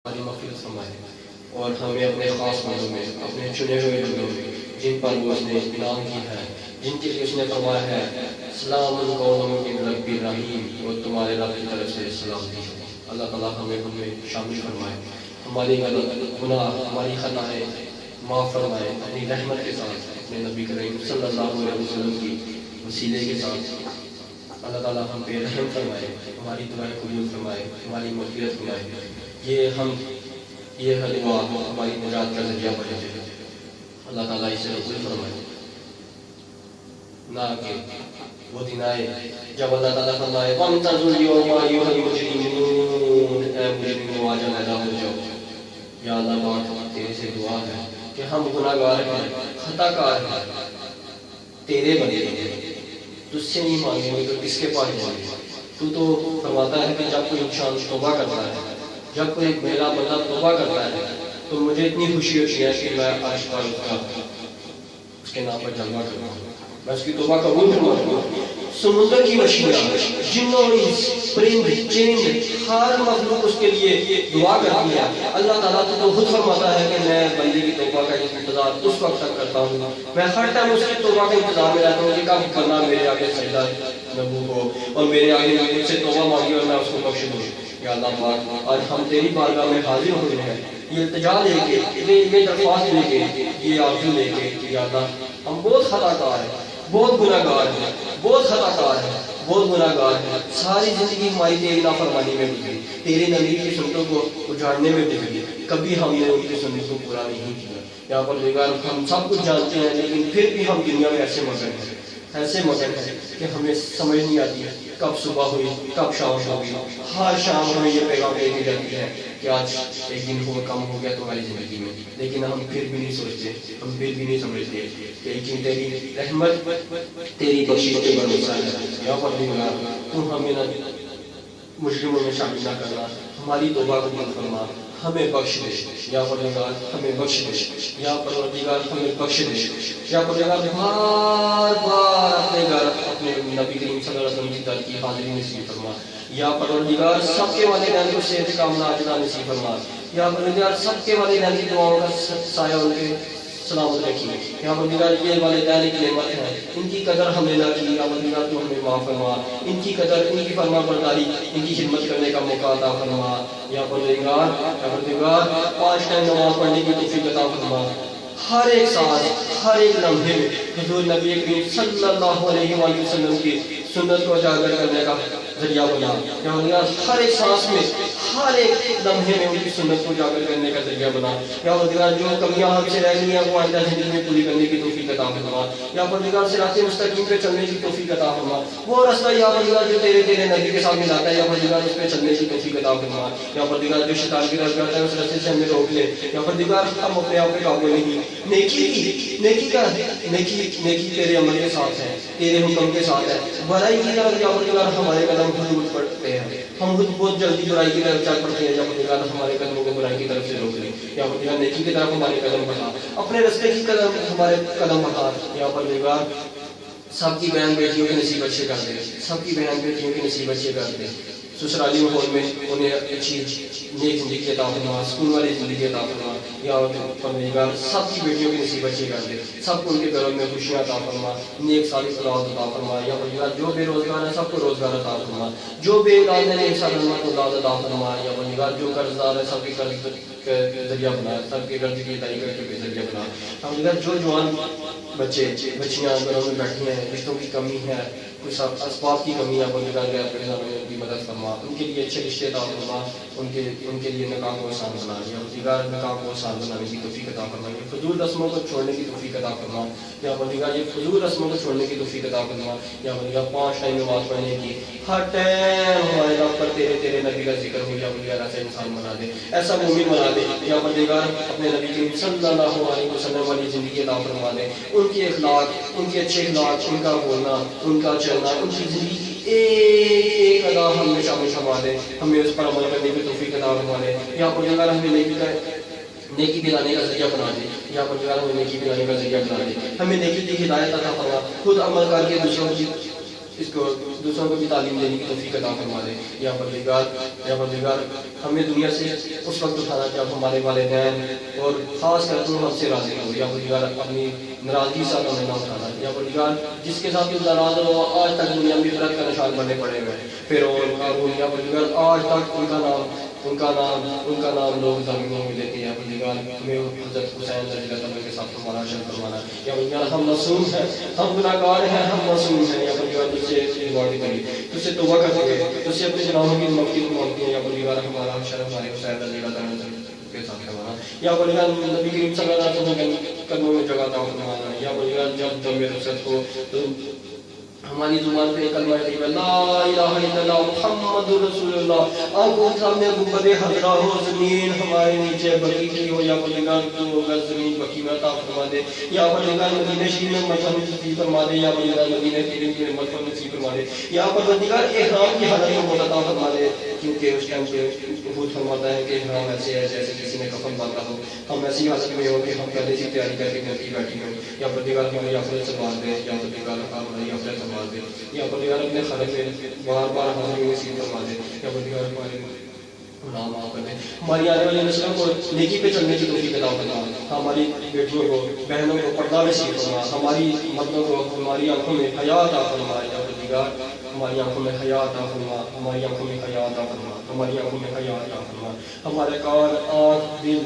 ہماری مغفرت فرمائے اور ہمیں اپنے خاص بندوں میں، اپنے چنے ہوئے بندوں میں، جن پر وہ اس نے انعام کی ہے، جن کے لیے اس نے فرمایا ہے سلام قوم من رب الرحیم، اور تمہارے رب کی طرف سے سلام دی ہو۔ اللہ تعالیٰ ہمیں شامل فرمائے، ہماری گناہ، ہماری خطائیں معاف فرمائے، اپنی رحمت کے ساتھ، اپنے نبی کریم صلی اللہ علیہ وسلم کی وسیلے کے ساتھ اللہ تعالیٰ ہم پہ رحم فرمائے، ہماری دعائیں قبول فرمائے، ہماری مغفرت فرمائے۔ یہ دعا ہماری نجات کا ذریعہ بنے گی۔ اللہ تعالیٰ اسے قبول فرمائے، نہ کہ وہ دن آئے جب اللہ تعالیٰ فرمائے وَانْتَظِرُوا الْيَوْمَ أَيُّهَا الْمُجْرِمُونَ، اے مجرمین آج پیدا ہو جاؤ۔ یا اللہ بات تیرے سے دعا ہے کہ ہم گناہ گار ہیں، خطا کار ہیں، تیرے بندے ہیں، تجھ سے نہیں مانگیں گے تو کس کے پاس جائیں گے؟ تو فرماتا ہے کہ جب کوئی انسان توبہ کرتا ہے، جب کوئی میرا بندہ توبہ کرتا ہے تو مجھے اتنی خوشی ہوتی ہے کہ میں عرش پر اس کے نام پر جلوہ کرتا ہوں، میں اس کی توبہ قبول کرتا ہوں۔ سمندر کی مچھلیاں، جنوں، پرند، چرند، ہر مخلوق اس کے لیے دعا کرتی ہے۔ اللہ تعالیٰ تو خود فرماتا ہے کہ میں بندے کی توبہ کا انتظار اس وقت تک کرتا ہوں، میں ہر ٹائم اس کی توبہ کا انتظار میں رہتا ہوں کہ کب کرنا میرے آگے سجدہ نبو ہو اور میرے آگے مجھ سے توبہ مانگی اور میں اس کو بخش دوں۔ یا اللہ پاک آج ہم تیری بارگاہ میں حاضر ہوئے ہیں، یہ التجا لے کے، یہ درخواست لے کے، یہ آرزو لے کے کہ یا اللہ ہم بہت خطا کار ہیں، بہت گناہ گار ہیں، بہت خطا کار ہیں، بہت گناہ گار ہیں۔ ساری زندگی ہماری تیری نافرمانی میں گزری، تیرے نبی کی سنتوں کو اجاڑنے میں گزری، کبھی ہم نے ان کی سنتوں کو پورا نہیں کیا۔ یہاں پر دیگر ہم سب کچھ جانتے ہیں لیکن پھر بھی ہم دنیا میں ایسے مگن ہیں کہ ہمیں سمجھ نہیں آتی کب صبح ہوئی کب شام ہوئی۔ ہر شام ہمیں یہ پیغام دے دی جاتی ہے کہ آج ایک دن ہو کم ہو گیا تمہاری زندگی میں، لیکن ہم پھر بھی نہیں سوچتے، ہم پھر بھی نہیں سمجھتے کہ لیکن تیری رحمت، تیری بخشش کے بھروسہ ہے۔ یہاں پر بھی تم ہمیں نہ مجرموں میں شامل نہ کرنا، ہماری توبہ قبول فرما، ہمیں بخش دے یا پروردگار، ہمیں بخش دے یا پروردگار، ہمیں بخش دے یا پروردگار۔ بار بار اپنے گھر اپنے نبی کریم صلی اللہ علیہ وسلم کی در کی حاضری نصیب فرما یا پروردگار۔ سب کے والدین کو صحت کاملہ عاجلہ نصیب فرما یا پروردگار۔ سب کے والدین کی دعاؤں کا سایہ ان کے سلامت رکھیے یا پروردگار۔ یہ والدین کی نعمت ہے، ان کی قدر ہم نے نہ کی یا پروردگار، تو ہمیں معاف فرما۔ ان کی قدر، ان کی فرما برداری، ان کی خدمت کرنے کا موقع عطا فرما یا پروردگار۔ 5 ٹائم نماز پڑھنے کی توفیق عطا فرما، ہر ایک سانس، ہر ایک لمحے میں حضور نبی کریم صلی اللہ علیہ وآلہ وسلم کی سنت کو اجاگر کرنے کا ذریعہ بنا یا پروردگار۔ ہر ایک سانس میں، ہر ایک لمحے میں ان کی سنت کو اجاگر کرنے کا ذریعہ بنا یا پروردگار۔ جو کمیاں ہم سے رہ گئی ہیں وہ آئندہ زندگی میں پوری کرنے کی توفیق عطا فرما یا پروردگار۔ صراط مستقیم پہ چلنے کی توفیق عطا فرما، وہ راستہ یا پروردگار جو تیرے نبی کے ساتھ ملاتا ہے یا پروردگار، اس پہ چلنے کی توفیق عطا فرما یا پروردگار۔ جو شیطان کی طرف جاتا ہے اس راستے سے ہمیں روک لے یا پروردگار۔ ہم اپنے آپ پہ قابو نہیں، نیکی تیرے عمل کے ساتھ ہے، تیرے حکم کے ساتھ ہے۔ برائی کی طرف یا پروردگار ہمارے قدم خود پڑتے ہیں، ہم خود بہت جلدی برائی کی طرف چل پڑتے ہیں یا پروردگار۔ ہمارے قدموں کو برائی کی طرف سے روک لے یا پروردگار۔ نیکی کی طرف ہمارے قدم بڑھا، اپنے راستے کی قدم ہمارے قدم بڑھا یا پروردگار۔ سب کی بہن بیٹیوں کے نصیب اچھے کر دے، سب کی بہن بیٹیوں کے نصیب اچھے کر دے۔ سسرالی ماحول میں انہیں اچھی نیک زندگی عطا فرما، سکون والی زندگی عطا فرما یا پروردگار۔ سب کی بیٹیوں کے نصیب اچھے کر دے، سب کو ان کے گھروں میں خوشیاں عطا فرما، نیک صالح اولاد عطا فرما یا پروردگار۔ جو بے روزگار ہیں سب کو روزگار عطا فرما، جو بے اولاد ہیں نیک صالح اولاد عطا فرما یا پروردگار۔ جو قرض دار ہے سب کے قرض کے ذریعہ بنا، سب کے قرض کی ادائیگی کے ذریعہ بنا پروردگار۔ جو جوان بچے بچیاں گھروں میں بیٹھی ہیں، رشتوں کی کمی ہے، کچھ اسباب کی کمی ہے، پروردگار ان کی مدد فرما، ان کے لیے اچھے رشتے عطا فرما، ان کے لیے نکاح کو آسان بنا یا پروردگار۔ نکاح کو آسان بنانے کی توفیق عطا فرما، یہ فضول رسموں کو چھوڑنے کی توفیق عطا فرما یا پروردگار۔ یہ فضول رسموں کو چھوڑنے کی توفیق عطا فرما یا پروردگار۔ 5 ٹائم نماز پڑھنے کی، ہر ٹائم ہمارے رب پر تیرے نبی کا ذکر ہو یا پروردگار۔ ایسا انسان بنا دے، ایسا مومن بنا دے یا پروردگار۔ اپنے نبی کریم صلی اللہ علیہ وسلم والی زندگی عطا فرما دے، ان کے اخلاق، ان کے اچھے اخلاق، ان کا بولنا، ان کا چلنا، ان کی زندگی کی ایک ادا ہم میں شامل فرما دے، ہمیں اس پر عمل کرنے کی توفیق عطا فرما دے یا پروردگار۔ ہمیں نیکی دلانے کا ذریعہ بنا دے یا پروردگار۔ ہمیں نیکی دلانے کا ذریعہ بنا دے، ہمیں نیکی کی ہدایت عطا فرما، خود عمل کر کے دوسروں کی اس کو دوسروں کو بھی تعلیم دینے کی توفیق عطا فرما دے. یا پروردگار ہمیں دنیا سے اس وقت اٹھانا جب ہمارے والدین اور خاص کر تو ہم سے راضی ہو. یا پروردگار اپنی ناراضگی ساتھ ہمیں نہ اٹھانا. یا پروردگار جس کے ساتھ ناراض ہو آج تک دنیا میں عبرت کا نشان بننے پڑے ہوئے ہیں فرعون قارون. یا پروردگار آج تک ان کا نام لوگ زمینوں میں لیتے ہیں. یا پروردگار ہمیں حضرت حسین رضی اللہ عنہ کے ساتھ ہمارا شرف فرمانا. یا پروردگار ہم معصوم ہیں, ہم گناہگار ہیں, ہم معصوم ہیں. یا پروردگار تجھ سے دعا کریں, تجھ سے توبہ کرتے ہیں, تجھ سے اپنے گناہوں کی مغفرت مانگتے ہیں. یا پروردگار ہمارا شرف ہمارے حسین رضی اللہ عنہ کے ساتھ فرمانا. یا پروردگار نبی کریم صلی اللہ علیہ وسلم کے قدموں میں جگہ عطا فرمانا. یا پروردگار جب دم رخصت ہو تو ہماری زبان پہ کلمہ طیبہ لا الہ الا اللہ محمد رسول اللہ آنکھوں سامنے گنبد خضرا ہو, زمین ہمارے نیچے بقی کی ہو. یا پروردگار تو اگر زمین بقی میں عطا فرما دے. یا پروردگار مدینہ شریف میں مدفن نصیب فرما دے. یا پروردگار مدینہ شریف میں مدفن نصیب فرما دے. یا پروردگار احرام کی حالت میں موت عطا فرما دے, کیونکہ اس ٹائم پہ خود فرماتا ہے کہ احرام ایسے ہے جیسے کسی نے کفن باندھا ہو. ہم ایسی حالت میں ہو کہ ہم پہلے سے تیاری کر کے گھر کی بیٹھی ہوں. یا پروردگار ہمیں آخرت سنبھال دے. یا پروردگار ہماری آخرت سنبھال دے. یا پروردگار اپنے خرچ میں بار بار حاضری نصیب فرما دے. یا پروردگار ہمارے گناہ معاف کر دے. ہماری آنے والی نسلوں کو نیکی پہ چلنے کی توفیق عطا فرما. ہماری بیٹیوں کو بہنوں کو پردہ نصیب فرما. ہماری مردوں کو ہماری آنکھوں میں حیا عطا فرما. یا پروردگار ہماری آنکھوں میں حیا عطا فرما. ہماری آنکھوں میں حیا عطا فرما. ہماری آنکھوں میں حیا عطا فرما. ہمارے کان آنکھ دل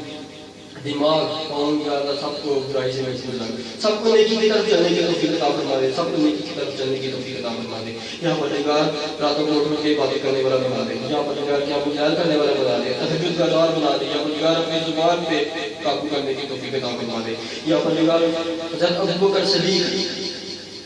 دماغ قوم یا اللہ سب کو برائی سے محفوظ رکھ. سب کو نیکی کی طرف چلنے کی توفیق عطا فرما دے. سب کو نیکی کی طرف چلنے کی توفیق عطا فرما دے. یا پروردگار راتوں کو اٹھ کے باتیں کرنے والا بنا دے. یا پروردگار قیام الليل کرنے والا بنا دے. تہجد کا دار بنا دے. یا پروردگار اپنی زبان پہ قابو کرنے کی توفیق عطا فرما دے. یا پروردگار حضرت ابوبکر صدیق,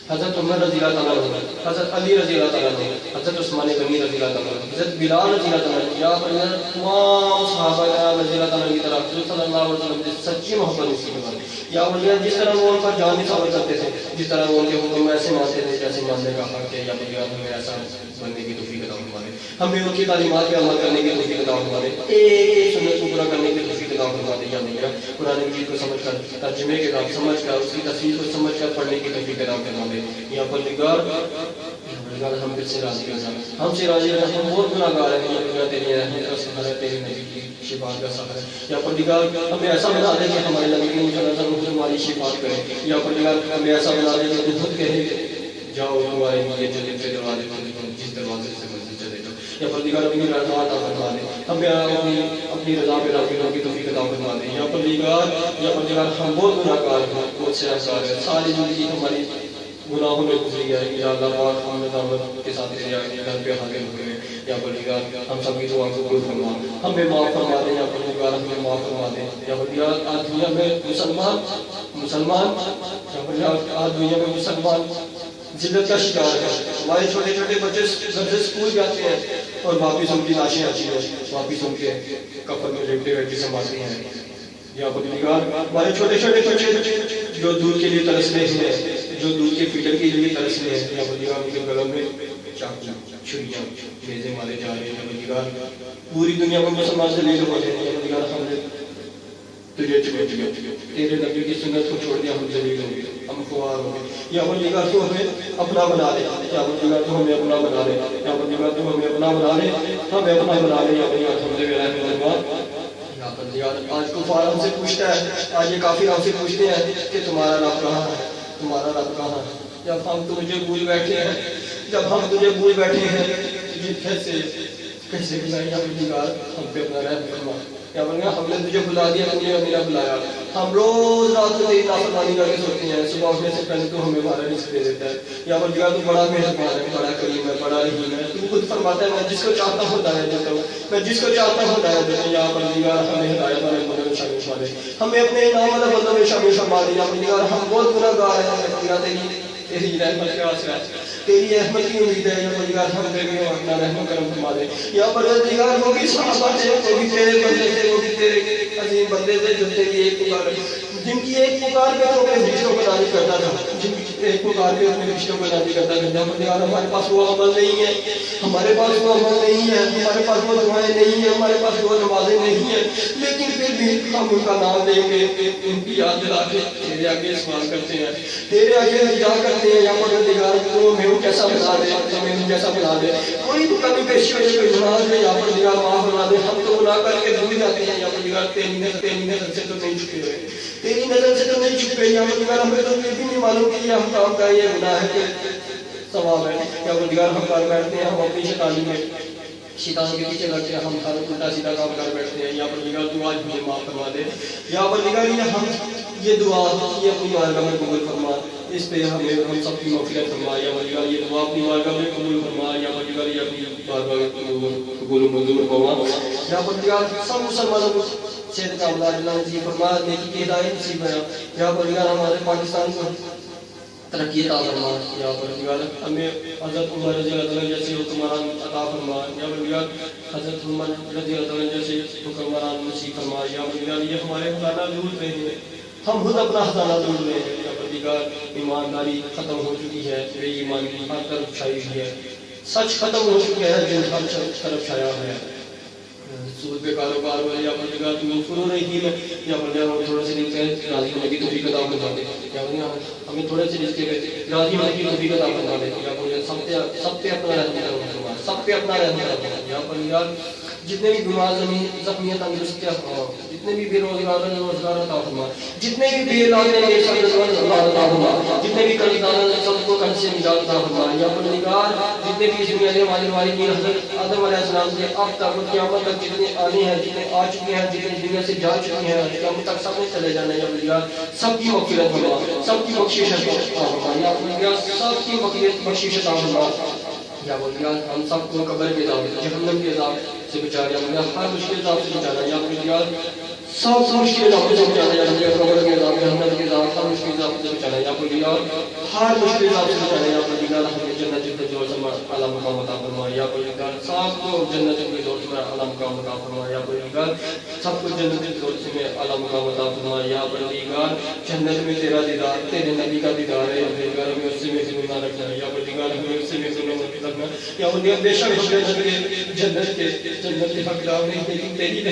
حضرت عمر رضی اللہ تعالیٰ عنہ, حضرت علی رضی اللہ تعالیٰ عنہ, حضرت عثمان غنی رضی اللہ تعالیٰ عنہ, حضرت بلال رضی اللہ تعالیٰ عنہ. یا پروردگار تمام صحابہ کرام رضی اللہ تعالیٰ عنہ کی طرف حضور صلی اللہ علیہ وسلم سے سچی محبت نصیب فرما. یا پروردگار جس طرح وہ ان پر جان نثار کرتے تھے, جس طرح وہ ان کے حکم ایسے مانتے تھے جیسے ماننے کا حق ہے. یا پروردگار ہمیں ایسا بننے کی توفیق عطا فرما دے. ہمیں ان کی تعلیمات پہ عمل کرنے کی توفیق عطا فرما دے. ایک سنت کو پورا کرنے کی توفیق عطا فرما دے. یا پروردگار قرآن مجید کو سمجھ کر, ترجمے کے ساتھ سمجھ کر, اس کی تفسیر کو سمجھ کر پڑھنے کی توفیق عطا فرما دے. یا پروردگار ہم پھر سے راضی رہنا, ہم سے راضی رہنا. ہم بہت گناہگار ہیں. یا پروردگار تیری رحمت کا سہارا ہے, تیری نبی کی شفاعت کا سہارا ہے. یا پروردگار ہمیں ایسا بنا دے کہ ہمارے نبی کریم صلی اللہ علیہ وسلم ہماری شفاعت کرے. یا پروردگار ہمیں ایسا بنا دے کہ خود کہے جاؤ ہمارے لیے جنت کے دروازے بند, جس دروازے سے منزل چلے جاؤ. یا پروردگار اپنی رضا عطا فرما دے. ہمیں اپنی رضا پہ راضی ہونے کی توفیق عطا فرما دے. یا پروردگار ہم بہت گناہگار ہیں, بہت سے آثار ہیں. ساری زندگی ہماری گناہوں میں گزری ہے. یا اللہ پاک ہم نظامت کے ساتھ تیرے گھر پہ حاضر ہوئے ہیں. یا پروردگار ہم سب کی دعا قبول فرما, ہمیں معاف فرما دے. یا پروردگار ہمیں معاف فرما دے. یا پروردگار آج دنیا میں مسلمان یا پروردگار آج دنیا میں مسلمان ذلت کا شکار ہے. ہمارے چھوٹے چھوٹے بچے گھر سے اسکول جاتے ہیں اور واپس ان کی لاشیں آتی ہیں, واپس ان کے کفن میں لپٹے ہوئے سنبھالتے ہیں. یا پروردگار ہمارے چھوٹے چھوٹے بچے جو دودھ کے لیے ترس رہے ہیں, جو دودھ کے فلٹر کے لیے ترس رہے ہیں, یا پروردگار ان کے گلوں میں چاقو چھریاں نیزے مارے جا رہے ہیں. یا پروردگار پوری دنیا میں مسلمان سے ذلیل ہو جائے. یا پروردگار ہم نے تجھے تیرے نبی کی سنت کو چھوڑ دیا, ہم ذلیل ہو گئے, ہم خوار ہو گئے. یا پروردگار تو ہمیں اپنا بنا لے. یا پروردگار تو ہمیں اپنا بنا لے. یا پروردگار تو ہمیں اپنا بنا لے, ہمیں اپنا بنا لے. یا پروردگار ہم سے رحمت فرما. یا پروردگار آج کفار ہم سے پوچھتا ہے, آج یہ کافر ہم سے پوچھتے ہیں کہ تمہارا رب کہاں ہے, تمہارا رب کہاں ہے. جب ہم تجھے بھول بیٹھے ہیں, جب ہم تجھے بھول بیٹھے ہیں, تجھے کیسے بلائیں. یا پروردگار ہم پہ اپنا رحم فرما. یا پروردگار ہم نے تجھے بلا دیا, تم نے ہمیں نہ بلایا. ہم روز رات کو تیری نافرمانی کر کے سوتے ہیں, صبح اٹھنے سے پہلے تو ہمیں ہمارا رزق دے دیتا ہے. یا پروردگار تو بڑا مہربان ہے, بڑا کریم ہے, بڑا رحیم ہے. تو خود فرماتا ہے میں جس کو چاہتا ہوں ہدایت دیتا ہوں, میں جس کو چاہتا ہوں ہدایت دیتا ہوں. یا پروردگار ہمیں ہدایت والے بندوں میں شامل فرما دے, ہمیں اپنے انعام والے بندوں میں شامل فرما دے. یا پروردگار ہم بہت گناہگار ہیں. پروردگار تیری رحمت کے آسرا ہے, تیری رحمت کی امید ہے. یا پروردگار ہم پہ بھی اپنا رحم کرم فرما دے. یا پروردگار وہ بھی صحابہ تھے, وہ بھی تیرے بندے تھے, وہ بھی تیرے عظیم بندے تھے جو تیری ایک پکار, جن کی ایک پکار پہ تو اپنے رشتوں کو راضی کرتا تھا, جن کی ایک پکار پہ اپنے رشتوں کو راضی کرتا تھا. یا پروردگار ہمارے پاس وہ عمل نہیں ہے, ہمارے پاس وہ عمل نہیں ہے, ہمارے پاس وہ دعائیں نہیں ہیں, ہمارے پاس وہ نمازیں نہیں ہیں, لیکن پھر بھی ہم ان کا نام لیں گے، ان کی یاد دلا کے تیرے آگے سوال کرتے ہیں، تیرے آگے التجا کرتے ہیں یا پروردگار تو ہمیں کیسا بنا دے، ہمیں کیسا بنا دے، کوئی تو کمی پیشی ہو کوئی گناہ دے یا پروردگار معاف فرما دے، ہم تو گناہ کر کے بھول جاتے ہیں یا پروردگار تیری نظر سے تو نہیں چھپے ہوئے، تیری نظر سے تو نہیں چھپے یا پروردگار ہمیں تو یہ بھی نہیں معلوم کہ یہ ہم کام کا یہ گناہ ہے کہ ثواب ہے، یا پروردگار ہم کر بیٹھتے ہیں ہم اپنی شیطانی میں شیطان کے پیچھے لگتے ہیں، ہم الٹا سیدھا کام کر بیٹھتے ہیں، یا پروردگار تو آج مجھے معاف فرما دے، یا پروردگار یہ ہم یہ دعا یہ اپنی بارگاہ میں قبول فرما، اس پہ ہم سب کی مغفرت فرما، یا پروردگار یہ دعا اپنی بارگاہ میں قبول فرما، یا پروردگار یہ اپنی بارگاہ میں قبول و منظور فرما، یا پروردگار سب مسلمانوں کو صحت کاملہ اللہ نصیب فرما، نیکی کی ہدایت نصیب فرما، یا پروردگار ہمارے پاکستان کو ترقی عطا فرما، یا پروردگار ہمیں حضرت عمر رضی اللہ عنہ جیسے حکمران عطا فرما، یا پروردگار حضرت عمر رضی اللہ عنہ جیسے حکمران نصیب فرما، یا پروردگار یہ ہمارے خزانہ ڈھونڈ رہے ہیں، ہم خود اپنا خزانہ ڈھونڈ رہے ہیں، یا پروردگار ایمانداری ختم ہو چکی ہے، بے ایمانی ہر طرف چھائی ہوئی ہے، سچ ختم ہو چکا ہے، جن ہر طرف چھایا ہے، سود پہ کاروبار ہو، یا پروردگار تو فرو رہی ہے، یا پروردگار ہم تھوڑے سے دن سے راضی ہونے کی توفیق عطا فرما دے، یا ہمیں تھوڑے سے رزق پہ راضی ہونے کی توفیق عطا فرما دے، یا پروردگار سب پہ اپنا رحم فرما، سب پہ اپنا رحم فرما، یا پروردگار جتنے بھی بیمار زخمی تندرست جتنے بھی بے روزگار ہیں روزگار عطا فرما، جتنے بھی بے اولاد ہیں بے روزگار عطا فرما، جتنے بھی قرض دار ہیں سب کو قرض سے نجات عطا فرما، یا پروردگار جتنے بھی اس دنیا میں ہمارے والدین حضرت آدم علیہ السلام سے اب تک قیامت تک جتنے آنے ہیں جتنے آ چکے ہیں جتنے دنیا سے جا چکے ہیں قیامت تک سب نے چلے جانا ہے، یا پروردگار سب کی مغفرت فرما، سب کی بخشش عطا فرما، یا پروردگار سب کی بخشش عطا فرما، یا پروردگار ہم سب کو قبر کے عذاب جہنم کے عذاب سے بچا، یا پروردگار ہر مشکل عذاب سے بچانا، یا پروردگار سب مشکل عذاب سے بچانا، یا پروردگار قبر کے عذاب جہنم کے عذاب ہر مشکل عذاب سے بچانا، یا پروردگار ہر مشکل عذاب سے بچانا، یا پروردگار ہمیں جنت الفردوس میں اعلی مقام عطا فرما، یا پروردگار سب کو جنت الفردوس میں اعلی مقام عطا فرما، یا پروردگار سب کو جنت الفردوس میں اعلی مقام عطا فرما، یا پروردگار جنت میں تیرا دیدار تیرے نبی کا دیدار ہے، یا پروردگار ہمیں اس سے محروم نہ رکھنا، یا پروردگار ہمیں اس سے محروم نہ رکھنا، یا پروردگار بے شک ہم جنت کے حقدار نہیں، لیکن تیری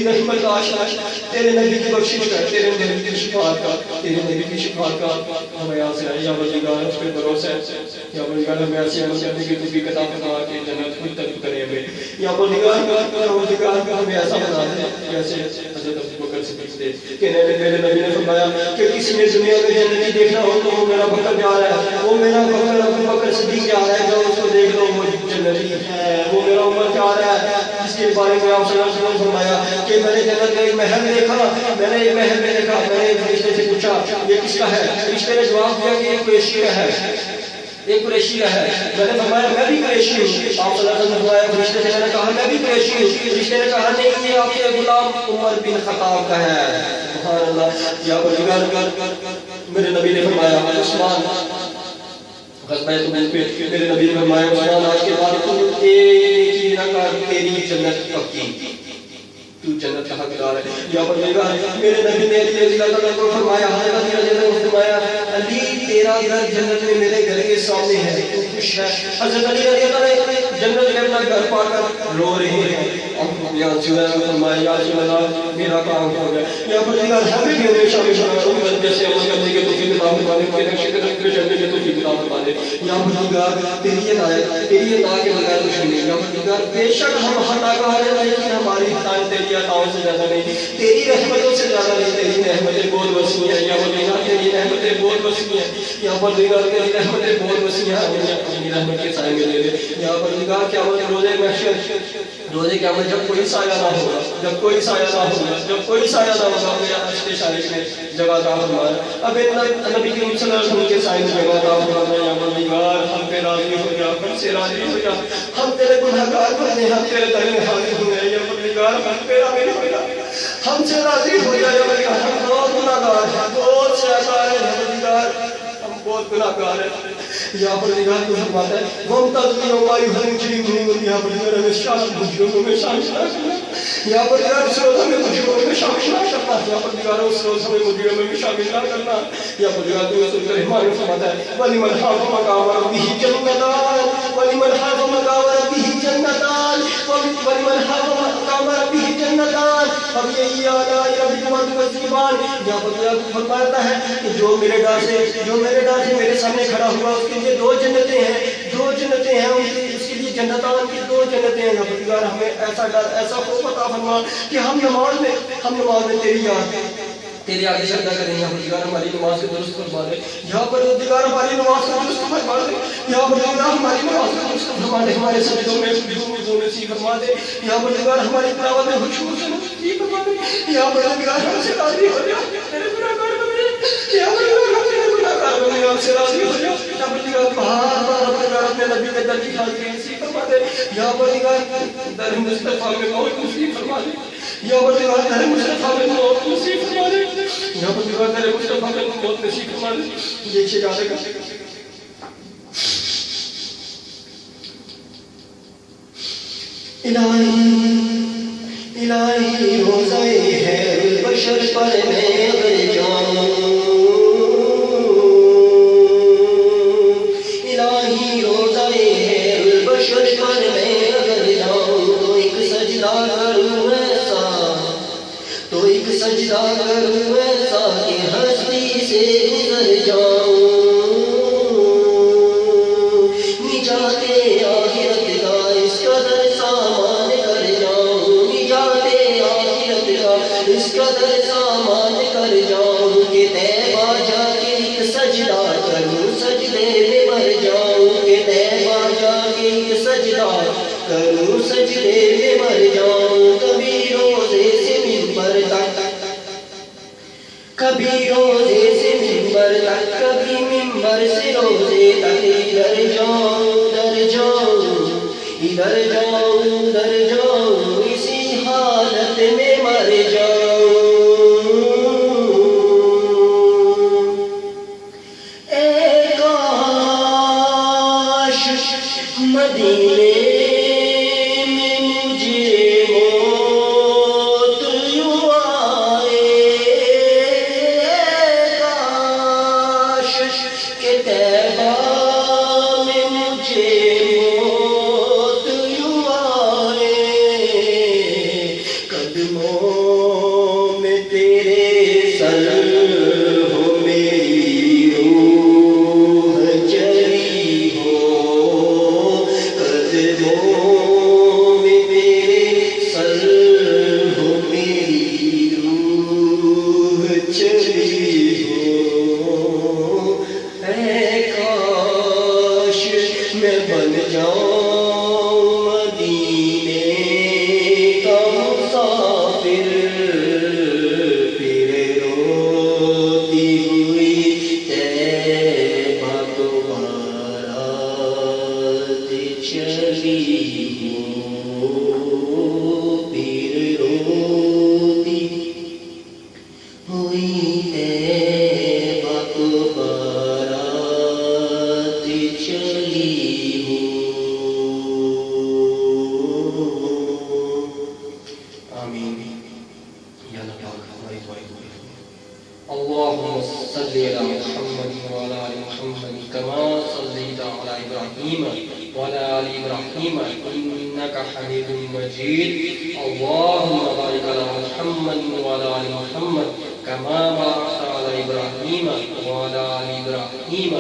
رحمت کا آشنا، تیرے نبی کی بخشش کا، تیرے نبی کی شفاعت کا، تیرے نبی کی شفاعت کا ہمیں یاد سے آئے، یا پروردگار اس پہ بھروسہ ہے، یا پروردگار ہمیں ایسے عمل کرنے کی توفیق عطا فرما کہ جنت خود طلب کرے ہمیں، یا پروردگار ہمیں ایسا بنا دے جیسے حضرت ابوبکر صدیق تھے کہ میرے نبی نے فرمایا کہ کسی نے دنیا میں جنتی دیکھنا ہو تو وہ میرا بکر جا رہا ہے، وہ میرا بکر ابوبکر صدیق جا رہا ہے، جو اس کو دیکھ لو وہ جنتی ہے، وہ میرا عمر جا رہا ہے، جس کے بارے میں آپ صلی اللہ علیہ وسلم فرمایا کہ میں نے جنت میں ایک محل دیکھا، میں نے ایک محل میں دیکھا، میں نے ایک فرشتے سے پوچھا یہ کس کا ہے؟ فرشتے نے جواب دیا کہ ایک قریشی کا ہے، ایک قریشی کا ہے، میں نے فرمایا میں بھی قریشی ہوں، آپ صلی اللہ علیہ وسلم نے فرمایا فرشتے سے، میں نے کہا میں بھی قریشی ہوں، فرشتے نے کہا نہیں یہ آپ کے غلام عمر بن خطاب کا ہے، سبحان اللہ، یا پروردگار میرے نبی نے فرمایا عثمان غزوہ تبوک پہ میرے نبی نے فرمایا عثمان آج کے بعد تو ایک چیز نہ کر تیری جنت پکی، تو جنت کا حقدار ہے، یا پروردگار میرے نبی نے علی رضی اللہ عنہ کو فرمایا حضرت علی رضی اللہ عنہ نے فرمایا علی تیرا گھر جنت میں میرے گھر کے سامنے ہے، تو خوش ہے، حضرت علی رضی اللہ عنہ جنت میں اپنا گھر پا کر رو رہے ہیں، یا رسول اللہ نے فرمایا یا رسول اللہ میرا کام ہو گیا، یا پروردگار ہمیں بھی ہمیشہ امت جیسے عمل کرنے کے توفیق عطا فرما دے، میرے نقش قدم پہ چلنے کے توفیق عطا فرما دے، یا پروردگار تیری ہدایت تیری عطا کے بغیر کچھ نہیں، یا پروردگار بے شک ہم خطا کار ہیں لیکن ہماری خطائیں تیری عطاؤں سے زیادہ نہیں، تیری رحمتوں سے زیادہ نہیں، تیری رحمتیں بہت وسیع ہیں، یا پروردگار تیری رحمتیں بہت وسیع ہیں، یا پروردگار تیری رحمتیں بہت وسیع ہیں، ہمیں اپنی رحمت کے سائے میں لے لے، یا پروردگار قیامت روزے محشر روزے قیامت جب کوئی سایہ نہ ہوگا، جب کوئی سایہ نہ ہوگا، جب کوئی سایہ نہ ہوگا، میرا عشق شارق میں جگہ عطا فرمایا، اب نبی کریم صلی اللہ علیہ وسلم کے سائے میں جگہ عطا فرمایا، یا پروردگار ہم پہ راضی ہو جا، ہم سے راضی ہو جا، ہم تیرے گنہگار بندے ہم تیرے در میں حاضر ہوئے ہیں، یا پروردگار ہم پہ راضی ہو جا، ہم سے راضی ہو جا، یا پروردگار ہم بہت گنہگار ہیں، بہت سیاکار ہیں، یا پروردگار ہم بہت گنہگار ہیں، یا پروردگار تو فرماتا ہے وَمْتَزْ يَوْمَ أَيُّهَا الْمُجْرِمُونَ، یا پروردگار ہمیں مجرموں میں شامل کرنا، یا پروردگار اس روز ہمیں مجرموں میں شامل نہ کرنا، یا پروردگار اس روز ہمیں مجرموں میں شامل نہ کرنا، یا پروردگار تو رسول رحمان فرماتا ہے وَلِمَنْ خَافَ مَقَامَ رَبِّهِ جَنَّتَانِ وَلِمَنْ خَافَ مَقَامَ رَبِّهِ جَنَّتَانِ ولمن خاف مقام ربه جنتان فبأي آلاء ربكما تكذبان. یہاں پر فرماتا ہے کہ جو میرے ڈر سے میرے سامنے کھڑا ہوا اس کے لیے دو جنتیں ہیں اس کے لیے جنتان کی دو جنتیں ہیں. پروردگار ہمیں ایسا ڈر ایسا خوف عطا فرما کہ ہم نماز میں تیری یاد تیرے آگے سجدہ کریں. یہاں پروردگار ہماری نماز کو درست فرما دے. یہاں پروردگار ہماری نماز کو درست فرما دے. یہاں پروردگار ہماری نماز کو درست فرما دے. ہمارے سجدوں میں خشوع نصیب فرما دے. یہاں پروردگار ہماری تلاوت میں خشوع نصیب فرما دے. یہاں پروردگار ہم سے راضی ہو جا. تیرے گناہگار بندے یہاں پروردگار ہم سے راضی ہو جا. یہاں پروردگار بار پروردگار اپنے نبی کے در کی حاضری نصیب فرما دے. یہاں پروردگار در مصطفیٰ میں موت نصیب فرما دے. یہاں پروردگار در مصطفیٰ میں موت نصیب فرما دے. یہاں پروردگار در مصطفیٰ میں موت نصیب فرما دے. دیکھیے جانے کا الہی روزائے ہے بشر پر میں اگر جاؤں. الہی روزائے ہے بشر پر میں اگر جاؤں تو ایک سجدہ کروں ایسا کہ ہستی سے گزر جاؤں. نجات آخرت کا اس قدر سامان کر جاؤں. نجات آخرت کا اس قدر سامان کر جاؤں کہ طیبہ جا کے ایک سجدہ کروں سجدے میں مر جاؤں. کہ طیبہ جا کے ایک سجدہ کروں سجدے میں مر جاؤں. کبھی روزے سے منبر تک کبھی روزے سے منبر تک کبھی منبر سے روزے تک ادھر جاؤں اسی حالت میں مر جاؤں. اے کاش مدینے بن جاؤں مدینے کا مسافر. پھر روتی ہوئی طیبہ کو بارات چلی ہوں. پھر روتی ہوئی طیبہ کو بارات چلی. اللهم صل على محمد وعلى ال محمد كما صليت على ابراهيم وعلى ال ابراهيم انك حميد مجيد. اللهم بارك على محمد وعلى ال محمد كما باركت على ابراهيم وعلى ال ابراهيم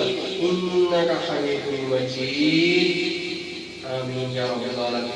انك حميد مجيد. آمين يا رب العالمين.